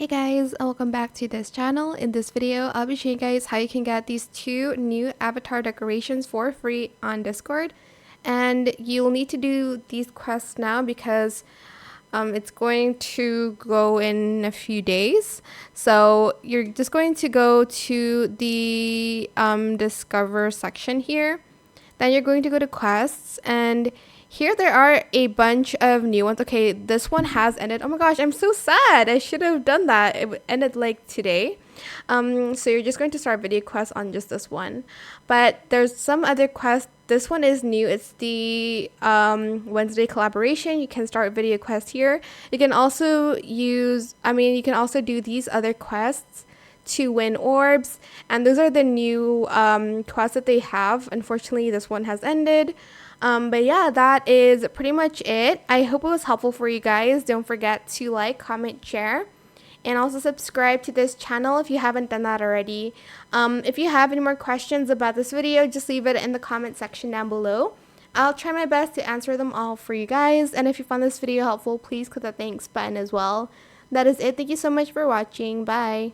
Hey guys, welcome back to this channel. In this video, I'll be showing you guys how you can get these two new avatar decorations for free on Discord. And you'll need to do these quests now because it's going to go in a few days. So you're just going to go to the Discover section here. Then you're going to go to quests, and here there are a bunch of new ones. Okay, this one has ended. Oh my gosh, I'm so sad. I should have done that. It ended like today. So you're just going to start video quests on just this one. But there's some other quests. This one is new. It's the Wednesday collaboration. You can start video quests here. You can also you can also do these other quests to win orbs, and those are the new quests that they have. Unfortunately, this one has ended. But yeah, that is pretty much it. I hope it was helpful for you guys. Don't forget to like, comment, share, and also subscribe to this channel if you haven't done that already. If you have any more questions about this video, just leave it in the comment section down below. I'll try my best to answer them all for you guys. And if you found this video helpful, please click the thanks button as well. That is it. Thank you so much for watching. Bye.